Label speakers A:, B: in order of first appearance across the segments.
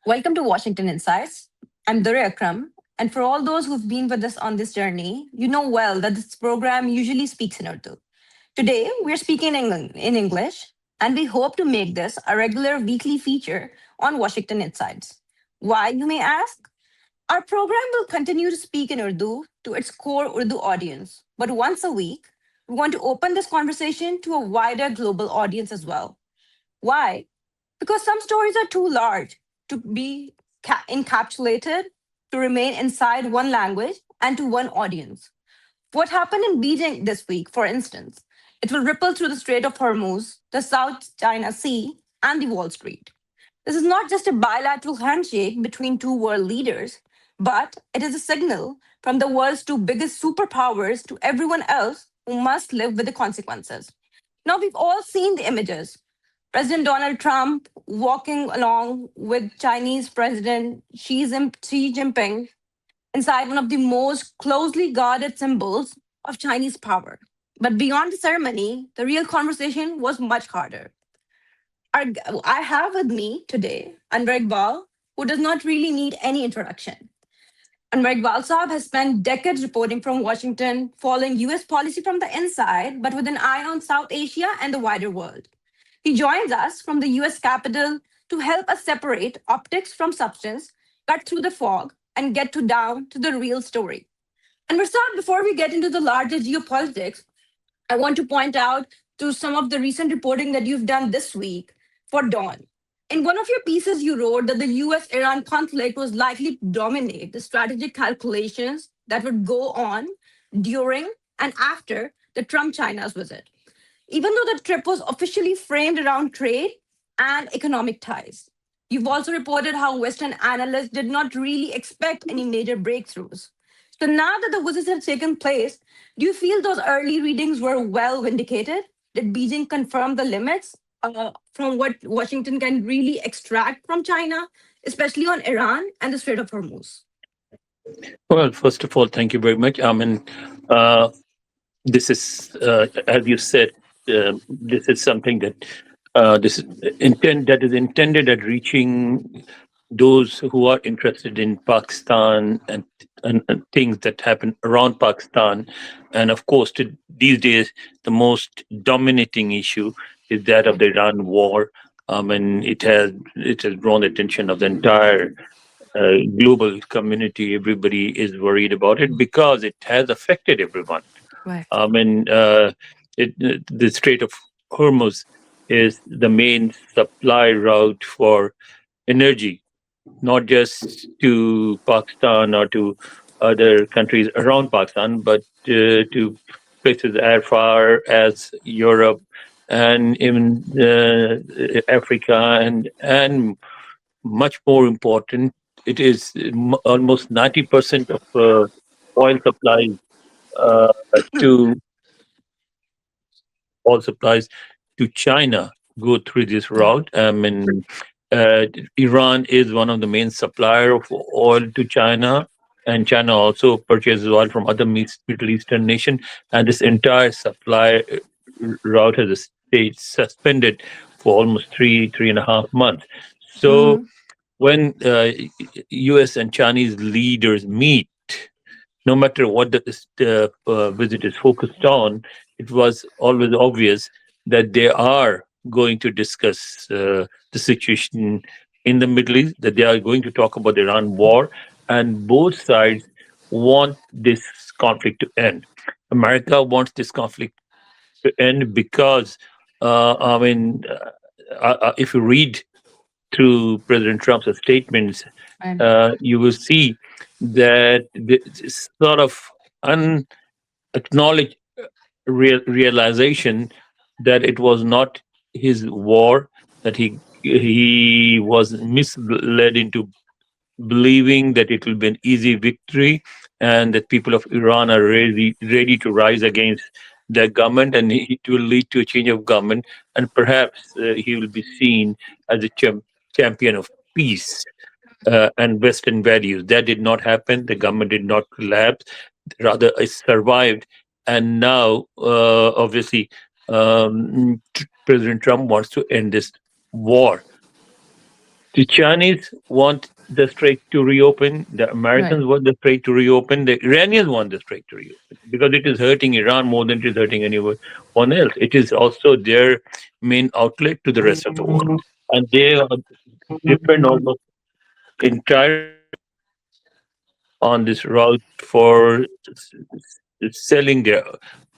A: Welcome to Washington Insights. I'm Dure Akram, and for all those who've been with us on this journey, you know well that this program usually speaks in Urdu. Today, we're speaking in English, and we hope to make this a regular weekly feature on Washington Insights. Why, you may ask? Our program will continue to speak in Urdu to its core Urdu audience, but once a week, we want to open this conversation to a wider global audience as well. Why? Because some stories are too large to be encapsulated, to remain inside one language and to one audience. What happened in Beijing this week, for instance, it will ripple through the Strait of Hormuz, the South China Sea, and the Wall Street. This is not just a bilateral handshake between two world leaders, but it is a signal from the world's two biggest superpowers to everyone else who must live with the consequences. Now, we've all seen the images. President Donald Trump walking along with Chinese President Xi Jinping inside one of the most closely guarded symbols of Chinese power. But beyond the ceremony, the real conversation was much harder. Our, I have with me today Anwar Iqbal, who does not really need any introduction. Anwar Iqbal Saab has spent decades reporting from Washington, following US policy from the inside, but with an eye on South Asia and the wider world. He joins us from the US Capitol to help us separate optics from substance, cut through the fog, and get to down to the real story. And Versad, before we get into the larger geopolitics, I want to point out to some of the recent reporting that you've done this week for Dawn. In one of your pieces, you wrote that the US Iran conflict was likely to dominate the strategic calculations that would go on during and after the Trump China's visit, even though the trip was officially framed around trade and economic ties. You've also reported how Western analysts did not really expect any major breakthroughs. So now that the visits have taken place, do you feel those early readings were well vindicated? Did Beijing confirm the limits from what Washington can really extract from China, especially on Iran and the Strait of Hormuz?
B: Well, first of all, thank you very much. Uh, this is, as you said, this is something that this is that is intended at reaching those who are interested in Pakistan and things that happen around Pakistan. And of course, these days, the most dominating issue is that of
A: Right.
B: the Iran war. And it has drawn the attention of the entire global community. Everybody is worried about it because it has affected everyone.
A: Right.
B: I mean, the Strait of Hormuz is the main supply route for energy, not just to Pakistan or to other countries around Pakistan, but to places as far as Europe and even Africa, and much more important, it is almost 90% of oil supplies uh, to all supplies to China go through this
A: Yeah.
B: route. Uh, Iran is one of the main supplier of oil to China, and China also purchases oil from other Middle Eastern nation. And this entire supply route has stayed suspended for almost 3.5 months. So
A: Hmm.
B: when U.S. and Chinese leaders meet, no matter what the visit is focused on, it was always obvious that they are going to discuss the situation in the Middle East, that they are going to talk about the Iran war, and both sides want this conflict to end. America wants this conflict to end because, if you read through President Trump's statements,
A: Right.
B: you will see that this sort of unacknowledged realization that it was not his war, that he was misled into believing that it will be an easy victory and that people of Iran are ready to rise against the government, and it will lead to a change of government, and perhaps he will be seen as a champion of peace and Western values. That did not happen. The government did not collapse; rather, it survived. And now, obviously, President Trump wants to end this war The Chinese want the strait to reopen. The
A: Right.
B: Americans want the strait to reopen. The Iranians want the strait to reopen because it is hurting Iran more than it is hurting anyone else. It is also their main outlet to the rest of the world, and they depend almost entirely on this route for selling their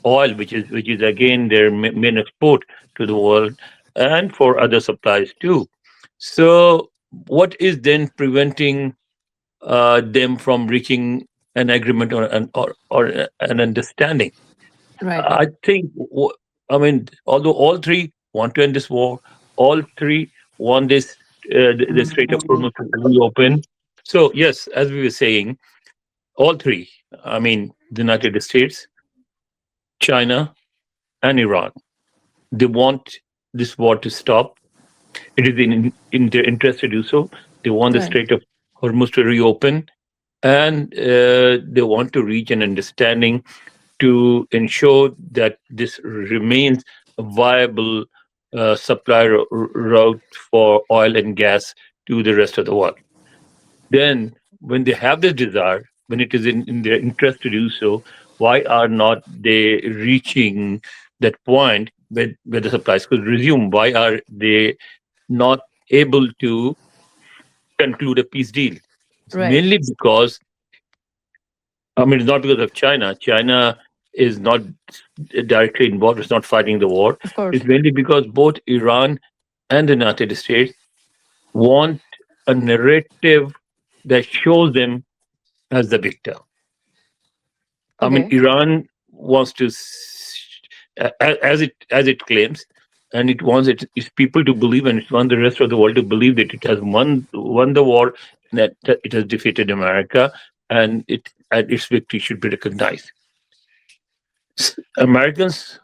B: oil, which is again their main export to the world, and for other supplies too. So, what is then preventing them from reaching an agreement or an understanding?
A: Right.
B: I think, I mean, although all three want to end this war, all three want the Strait of Hormuz to reopen. So yes, as we were saying, all three. I mean, the United States, China, and Iran. They want this war to stop. It is in their interest to do so. They want the
A: Right.
B: Strait of Hormuz to reopen, and they want to reach an understanding to ensure that this remains a viable supply route for oil and gas to the rest of the world. Then, when they have this desire, when it is in their interest to do so, why are not they reaching that point where the supplies could resume? Why are they not able to conclude a peace deal? It's
A: Right.
B: mainly because, I mean, it's not because of China. China is not directly involved, it's not fighting the war.
A: Of course.
B: It's mainly because both Iran and the United States want a narrative that shows them as the victor. I mean,
A: Okay.
B: Iran wants to, as it claims, and it wants its people to believe, and it wants the rest of the world to believe that it has won the war, and that it has defeated America, and its victory should be recognized. Americans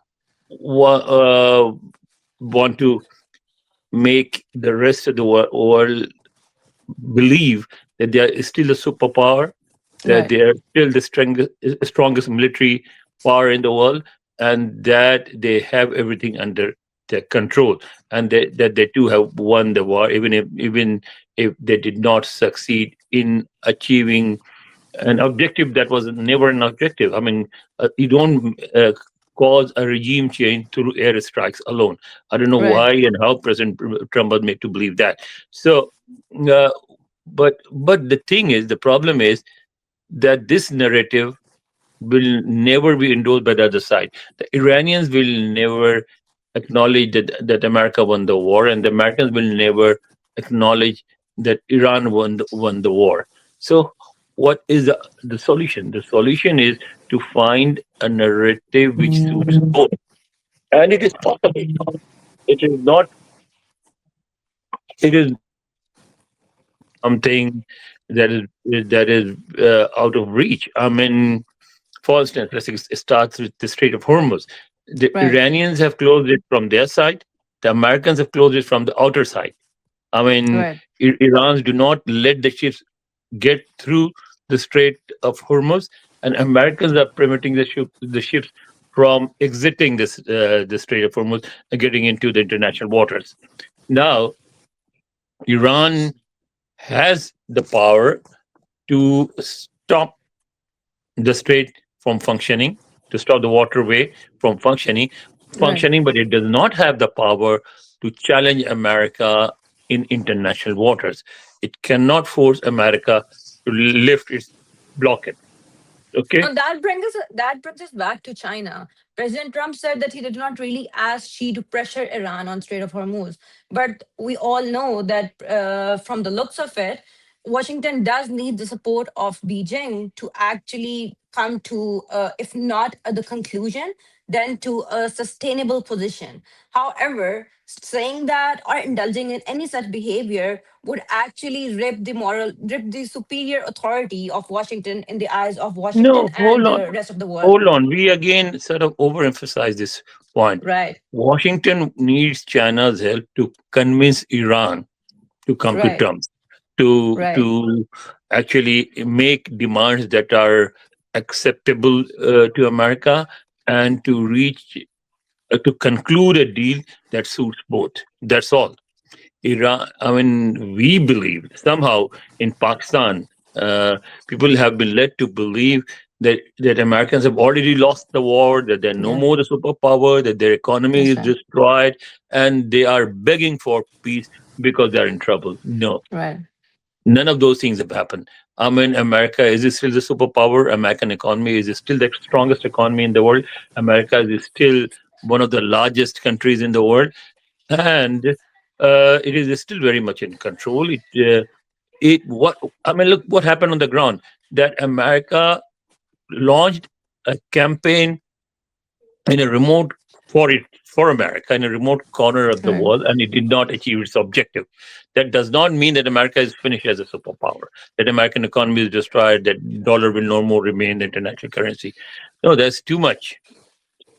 B: want to make the rest of the world believe that they are still a superpower, that
A: Right.
B: they are still the strongest military power in the world, and that they have everything under their control, and that they too have won the war, even if they did not succeed in achieving an objective that was never an objective. I mean, you don't cause a regime change through airstrikes alone. I don't know
A: Right.
B: why and how President Trump was made to believe that. So, uh, but the thing is, the problem is that this narrative will never be endorsed by the other side. The Iranians will never acknowledge that America won the war, and the Americans will never acknowledge that Iran won the war. So, what is the solution? The solution is to find a narrative which suits both, and it is possible. It is not. It is something that is out of reach. I mean, for instance, let's say it starts with the Strait of Hormuz. The
A: Right.
B: Iranians have closed it from their side. The Americans have closed it from the outer side. I mean,
A: Right.
B: Irans do not let the ships get through the Strait of Hormuz, and Americans are preventing the ships from exiting the Strait of Hormuz and getting into the international waters. Now, Iran has the power to stop the strait from functioning, to stop the waterway from
A: Right.
B: but it does not have the power to challenge America in international waters. It cannot force America to lift its blockade. Okay?
A: Now that brings us back to China. President Trump said that he did not really ask Xi to pressure Iran on Strait of Hormuz, but we all know that from the looks of it, Washington does need the support of Beijing to actually come to, if not the conclusion, then to a sustainable position. However, saying that or indulging in any such behavior would actually rip the superior authority of Washington in the eyes of Washington
B: No,
A: and the rest of the world.
B: hold on. We again sort of overemphasize this point.
A: Right,
B: Washington needs China's help to convince Iran to come to
A: right,
B: terms, to
A: right,
B: actually make demands that are acceptable to America, and to conclude a deal that suits both. That's all. Iran, I mean, we believe somehow in Pakistan, uh, people have been led to believe that Americans have already lost the war, that they're no
A: Yeah,
B: more the superpower, that their economy
A: that's
B: is
A: right.
B: destroyed, and they are begging for peace because they're in trouble. No,
A: Right.
B: none of those things have happened. I mean, America is still the superpower. American economy is still the strongest economy in the world. America is still one of the largest countries in the world, and it is still very much in control. It what I mean, look what happened on the ground. That America launched a campaign in a remote for America in a remote corner of the
A: Right.
B: world, and it did not achieve its objective. That does not mean that America is finished as a superpower. That American economy is destroyed. That dollar will no more remain the international currency. No, there's too much.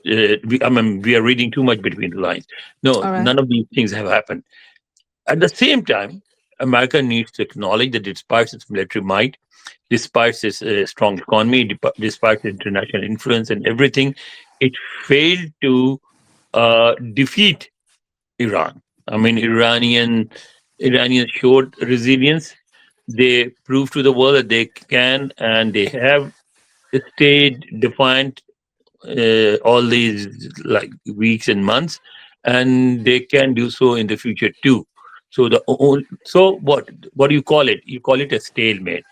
B: I mean, we are reading too much between the lines. No,
A: All right.
B: none of these things have happened. At the same time, America needs to acknowledge that despite its military might, despite its strong economy, despite its international influence and everything, it failed to defeat Iran. I mean, Iranians showed resilience. They proved to the world that they can and they have stayed defiant all these like weeks and months, and they can do so in the future too. So so what do you call it? You call it a stalemate.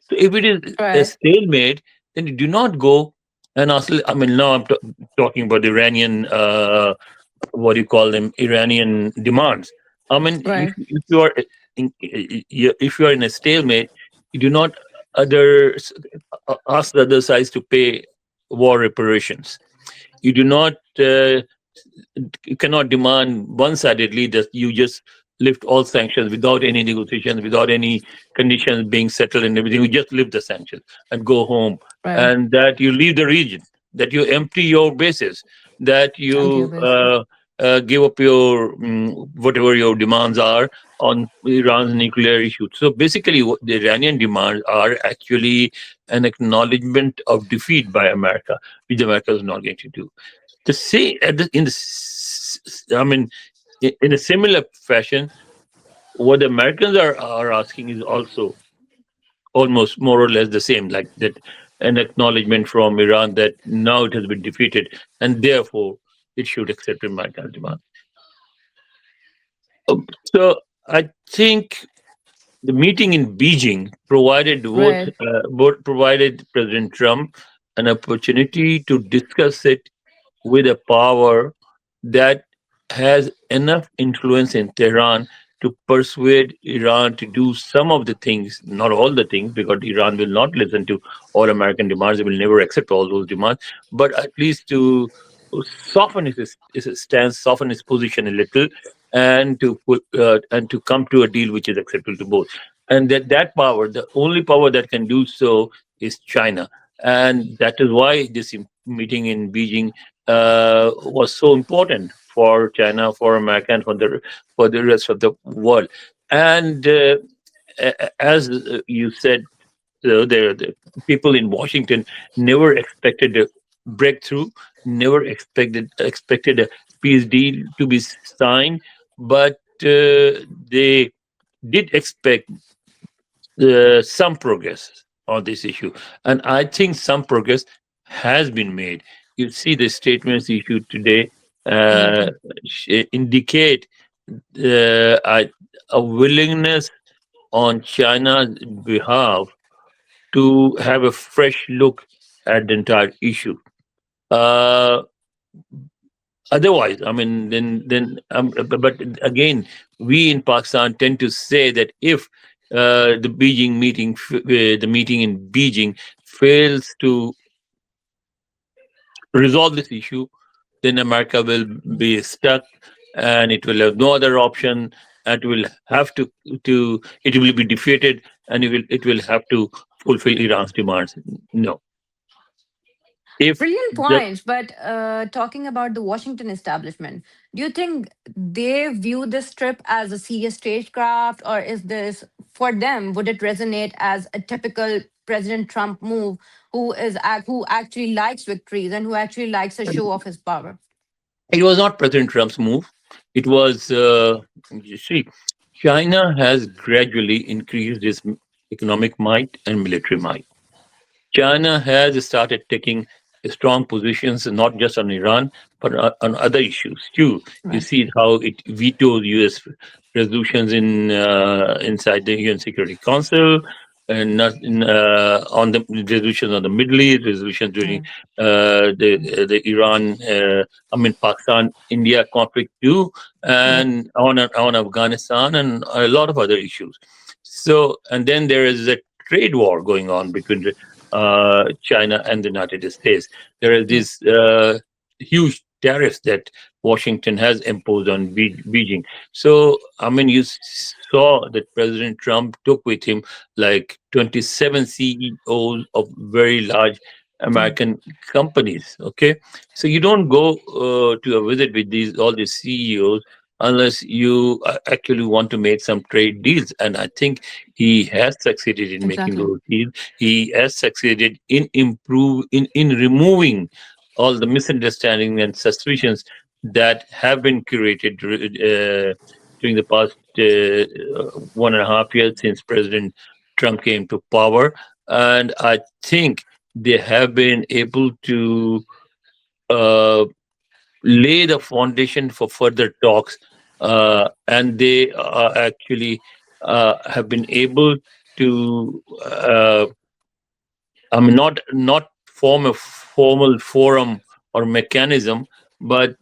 B: So if it is a
A: Right.
B: stalemate, then you do not go and ask. I mean, now I'm talking about the Iranian what do you call them, Iranian demands. I mean,
A: Right.
B: if you are if you are in a stalemate, you do not others ask the other sides to pay war reparations. You do not you cannot demand one-sidedly that you just lift all sanctions without any negotiations, without any conditions being settled and everything. You just lift the sanctions and go home,
A: Right.
B: and that you leave the region, that you empty your bases, that
A: Empty your
B: you
A: bases.
B: give up your whatever your demands are on Iran's nuclear issue. So basically, what the Iranian demands are actually an acknowledgement of defeat by America, which America is not going to do. To say I mean, in a similar fashion, what the Americans are asking is also almost more or less the same, like that an acknowledgement from Iran that now it has been defeated and therefore it should accept American demand. So I think the meeting in Beijing
A: Right.
B: both provided President Trump an opportunity to discuss it with a power that has enough influence in Tehran to persuade Iran to do some of the things, not all the things, because Iran will not listen to all American demands. It will never accept all those demands, but at least to soften its stance, soften its position a little, and to come to a deal which is acceptable to both. And that power, the only power that can do so, is China, and that is why this meeting in Beijing was so important for China, for America, and for the rest of the world. And as you said, the people in Washington never expected a breakthrough, never expected a peace deal to be signed, but they did expect some progress on this issue, and I think some progress has been made. You see, the statements issued today uh,
A: Exactly.
B: indicate a willingness on China's behalf to have a fresh look at the entire issue. Uh, Otherwise, I mean, but again, we in Pakistan tend to say that if the meeting in Beijing fails to resolve this issue, then America will be stuck, and it will have no other option, and it will have to it will be defeated, and it will have to fulfill Iran's demands. No, if
A: Brilliant
B: the
A: points. But talking about the Washington establishment, do you think they view this trip as a serious stagecraft, or is this, for them, would it resonate as a typical President Trump move, who actually likes victories and who actually likes a show of his power?
B: it was not President Trump's move. It was, you see. China has gradually increased its economic might and military might. China has started taking strong positions not just on Iran but on other issues too. You
A: Right.
B: see how it vetoes U.S. resolutions in inside the UN Security Council, and not on the resolutions on the Middle East, resolutions during
A: Right.
B: the Iran, I mean Pakistan India conflict too,
A: Right.
B: and on Afghanistan and a lot of other issues. So, and then there is a trade war going on between China and the United States. There are
A: Right.
B: these huge tariffs that Washington has imposed on Beijing. So, I mean, saw that President Trump took with him like 27 CEOs of very large
A: Right.
B: American companies. Okay, so you don't go to a visit with these all these CEOs unless you actually want to make some trade deals. And I think he has succeeded in making
A: Exactly.
B: those deals. He has succeeded in in removing all the misunderstanding and suspicions that have been created during the past 1.5 years since President Trump came to power. And I think they have been able to uh, lay the foundation for further talks, and they actually have been able to not form a formal forum or mechanism, but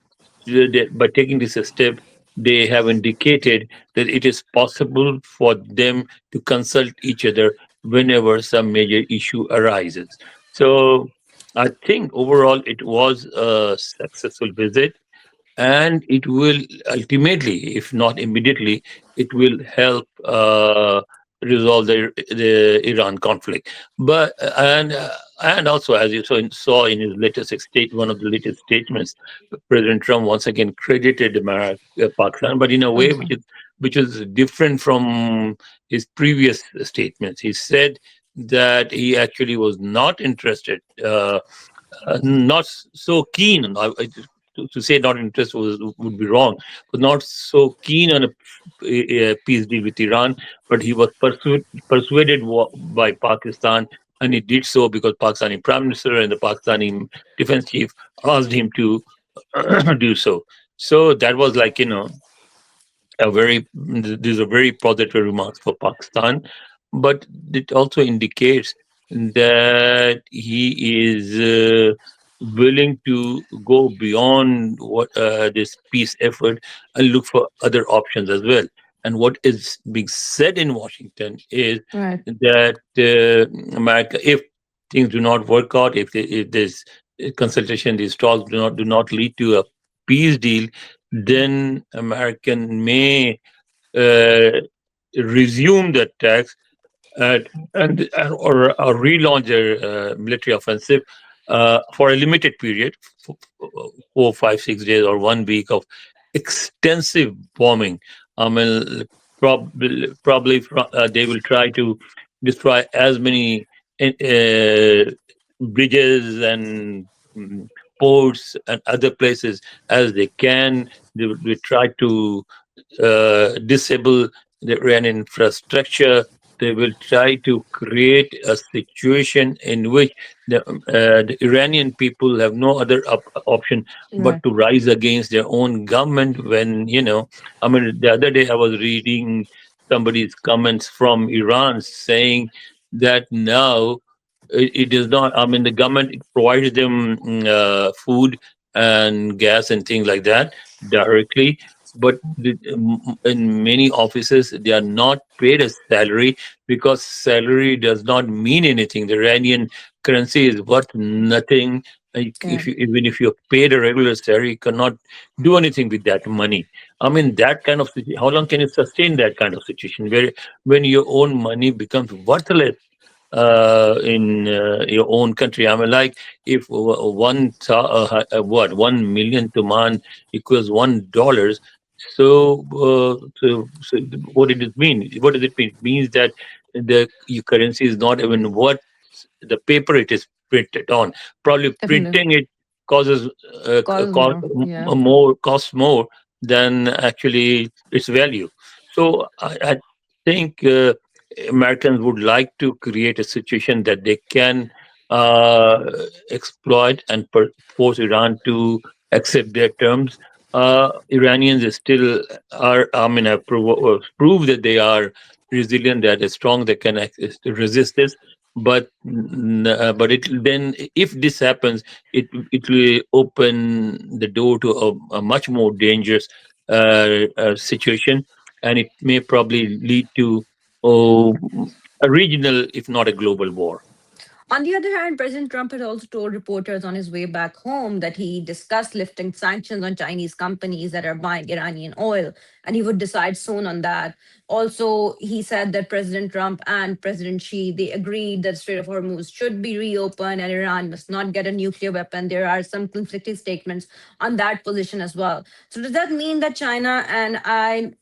B: by taking this a step, they have indicated that it is possible for them to consult each other whenever some major issue arises. So I think overall it was a successful visit, and it will ultimately, if not immediately, it will help resolve the Iran conflict. But and also, as you saw in his latest one of the latest statements, President Trump once again credited Pakistan, but in a way
A: Also.
B: which is different from his previous statements. He said that he actually was not interested. Not so keen. To say not interested would be wrong, but not so keen on a peace deal with Iran. But he was persuaded by Pakistan, and he did so because Pakistani Prime Minister and the Pakistani Defense Chief asked him to do so. So that was like, these are very positive remarks for Pakistan, but it also indicates that he is willing to go beyond what this peace effort and look for other options as well. And what is being said in Washington is
A: Right.
B: that America, if things do not work out, if this consultation, these talks do not lead to a peace deal, then American may uh, resume the attacks or relaunch their military offensive for a limited period, 4, 5, 6 days, or 1 week of extensive bombing. I mean, probably they will try to destroy as many bridges and ports and other places as they can. They will try to disable the Iranian infrastructure. They will try to create a situation in which the Iranian people have no other option but
A: Right.
B: to rise against their own government. I mean, the other day I was reading somebody's comments from Iran saying that now it is not, I mean, the government provides them food and gas and things like that directly, but in many offices they are not paid a salary because salary does not mean anything. The Iranian currency is worth nothing. If
A: Right.
B: even if you're paid a regular salary, you cannot do anything with that money. I mean, that kind of how long can you sustain that kind of situation where when your own money becomes worthless in your own country? I mean, like if 1 million tuman equals $1. So what did it mean? What does it mean? It means that the your currency is not even worth the paper it is printed on. Probably
A: Definitely.
B: printing it causes
A: Cause more. Yeah.
B: more costs more than actually its value. So I think Americans would like to create a situation that they can uh, exploit and force Iran to accept their terms. Iranians is still are, I mean, have proved that they are resilient, that are strong, they can resist this. But it then, if this happens, it will open the door to a much more dangerous situation, and it may probably lead to oh, a regional, if not a global war.
A: On the other hand, President Trump had also told reporters on his way back home that he discussed lifting sanctions on Chinese companies that are buying Iranian oil, and he would decide soon on that. Also, he said that President Trump and President Xi they agreed that Strait of Hormuz should be reopened and Iran must not get a nuclear weapon. There are some conflicting statements on that position as well. So does that mean that China and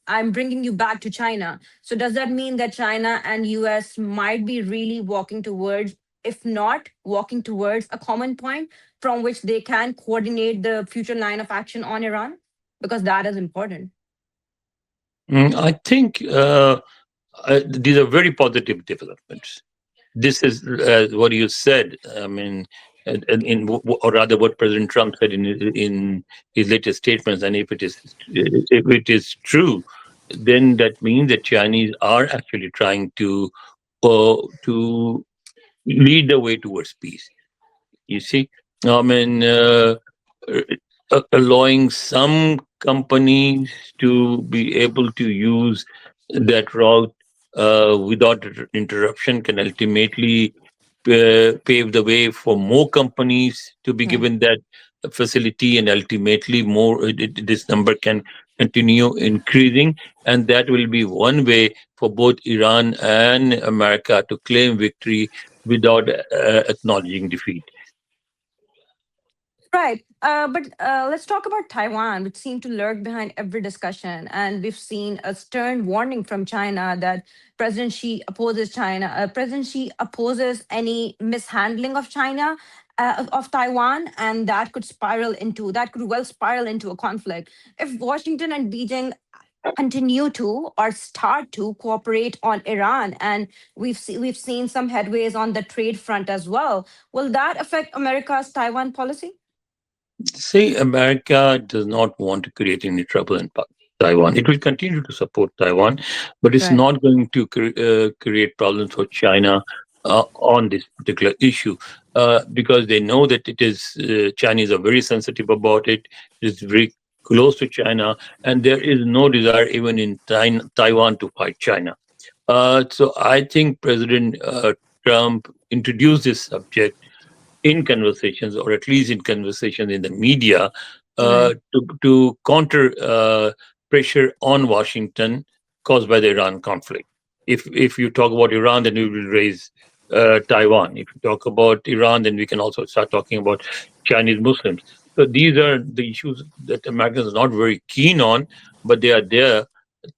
A: I'm bringing you back to China? So does that mean that China and US might be really walking towards, if not walking towards a common point from which they can coordinate the future line of action on Iran? Because that is important.
B: I think these are very positive developments. This is what you said. I mean, or rather, what President Trump said in his latest statements. And if it is true, then that means that Chinese are actually trying to lead the way towards peace. You see, I mean, allowing some companies to be able to use that route without interruption can ultimately pave the way for more companies to be
A: Hmm.
B: given that facility, and ultimately this number can continue increasing, and that will be one way for both Iran and America to claim victory without acknowledging defeat.
A: Right. But let's talk about Taiwan, which seemed to lurk behind every discussion. And we've seen a stern warning from China that President Xi opposes China. President Xi opposes any mishandling of China, of Taiwan, and that could well spiral into a conflict. If Washington and Beijing continue to or start to cooperate on Iran, and we've seen some headways on the trade front as well, will that affect America's Taiwan policy?
B: Say America does not want to create any trouble in Taiwan. It will continue to support Taiwan, but it's
A: Right.
B: not going to create problems for China on this particular issue, because they know that it is Chinese are very sensitive about it. It's very close to China, and there is no desire even in Taiwan to fight China. So I think President Trump introduced this subject in conversations, or at least in conversations in the media,
A: Right.
B: to counter pressure on Washington caused by the Iran conflict. If you talk about Iran, then we will raise Taiwan. If you talk about Iran, then we can also start talking about Chinese Muslims. So these are the issues that Americans are not very keen on, but they are there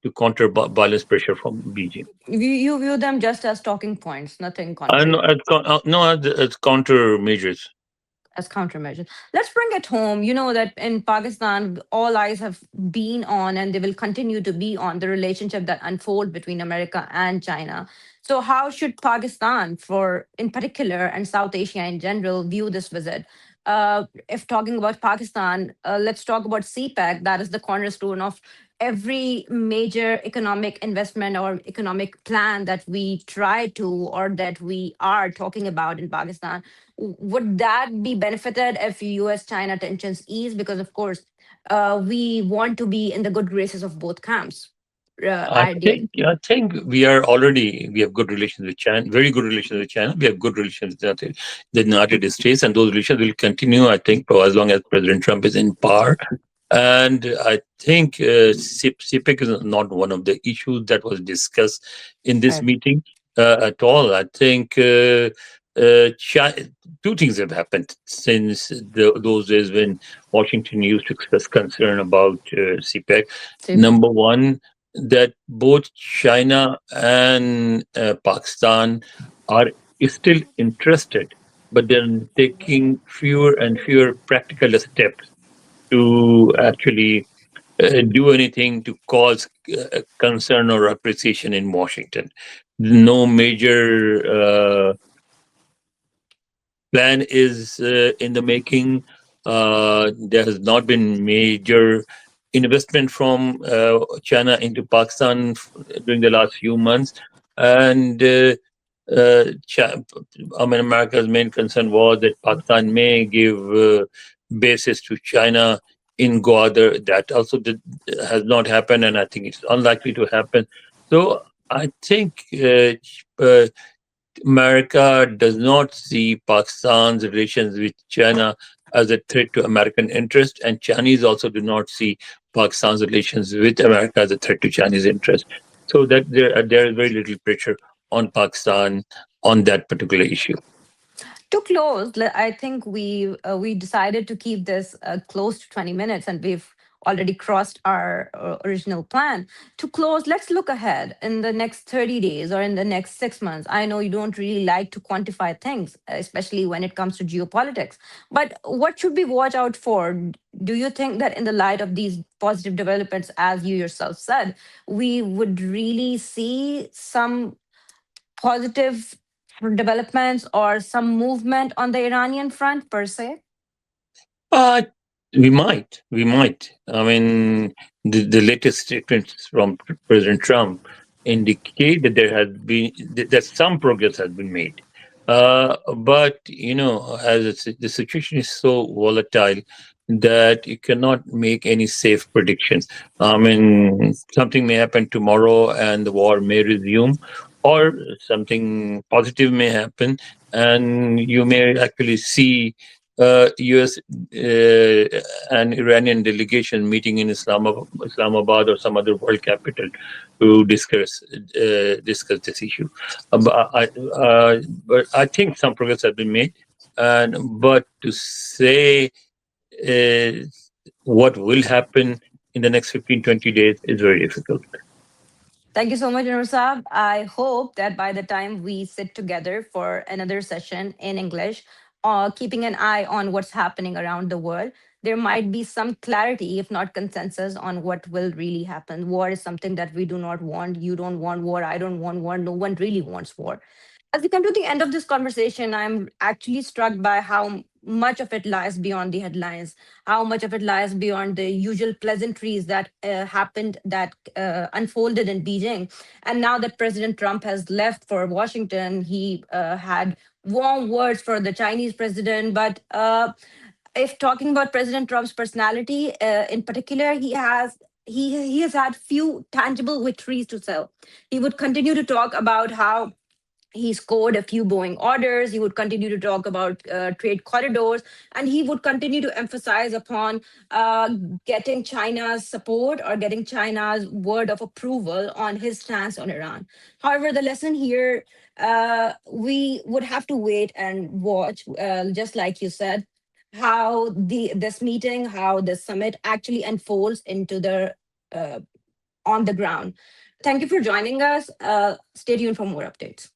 B: to counter violence pressure from Beijing.
A: You view them just as talking points, nothing
B: No,
A: concrete.
B: no, it's countermeasures.
A: As countermeasures. Let's bring it home. You know that in Pakistan, all eyes have been on and they will continue to be on the relationship that unfold between America and China. So how should Pakistan, for in particular, and South Asia in general, view this visit? If talking about Pakistan, let's talk about CPEC. That is the cornerstone of every major economic investment or economic plan that we try to or that we are talking about in Pakistan. Would that be benefited if US China tensions ease? Because, of course, we want to be in the good graces of both camps, ideally.
B: I think we have good relations with China, very good relations with China. We have good relations with the United States, and those relations will continue, I think, for as long as President Trump is in power. And I think CPEC is not one of the issues that was discussed in this
A: Right.
B: meeting at all. I think two things have happened since those days when Washington used to express concern about CPEC.
A: CPEC.
B: Number one, that both China and Pakistan are still interested, but they're taking fewer and fewer practical steps to actually do anything to cause concern or appreciation in Washington. No major plan is in the making. There has not been major investment from China into Pakistan during the last few months, and I mean, America's main concern was that Pakistan may give bases to China in Gwadar. That also has not happened, and I think it's unlikely to happen. So I think America does not see Pakistan's relations with China as a threat to American interest, and Chinese also do not see Pakistan's relations with America as a threat to Chinese interest. So that there is very little pressure on Pakistan on that particular issue.
A: To close, I think we decided to keep this close to 20 minutes, and we've already crossed our original plan. To close, let's look ahead in the next 30 days or in the next 6 months. I know you don't really like to quantify things, especially when it comes to geopolitics, but what should we watch out for? Do you think that in the light of these positive developments, as you yourself said, we would really see some positive developments or some movement on the Iranian front per se?
B: Uh, we might. I mean, the latest statements from President Trump indicate that that some progress has been made. But as the situation is so volatile that you cannot make any safe predictions. I mean, something may happen tomorrow and the war may resume, or something positive may happen, and you may actually see U.S. And Iranian delegation meeting in Islamabad or some other world capital to discuss this issue. But I think some progress has been made, and but to say uh, what will happen in the next 15-20 days is very difficult.
A: Thank you so much, Saab. I hope that by the time we sit together for another session in English, keeping an eye on what's happening around the world, there might be some clarity, if not consensus, on what will really happen. War is something that we do not want. You don't want war. I don't want war. No one really wants war. As we come to the end of this conversation, I'm actually struck by how much of it lies beyond the headlines, how much of it lies beyond the usual pleasantries that happened, that unfolded in Beijing. And now that President Trump has left for Washington, he had warm words for the Chinese president. But if talking about President Trump's personality in particular, he has had few tangible victories to sell. He would continue to talk about how he scored a few Boeing orders. He would continue to talk about trade corridors, and he would continue to emphasize upon getting China's support or getting China's word of approval on his stance on Iran. However, the lesson here, we would have to wait and watch, just like you said, how this meeting, how the summit actually unfolds into the uh, on the ground. Thank you for joining us. Stay tuned for more updates.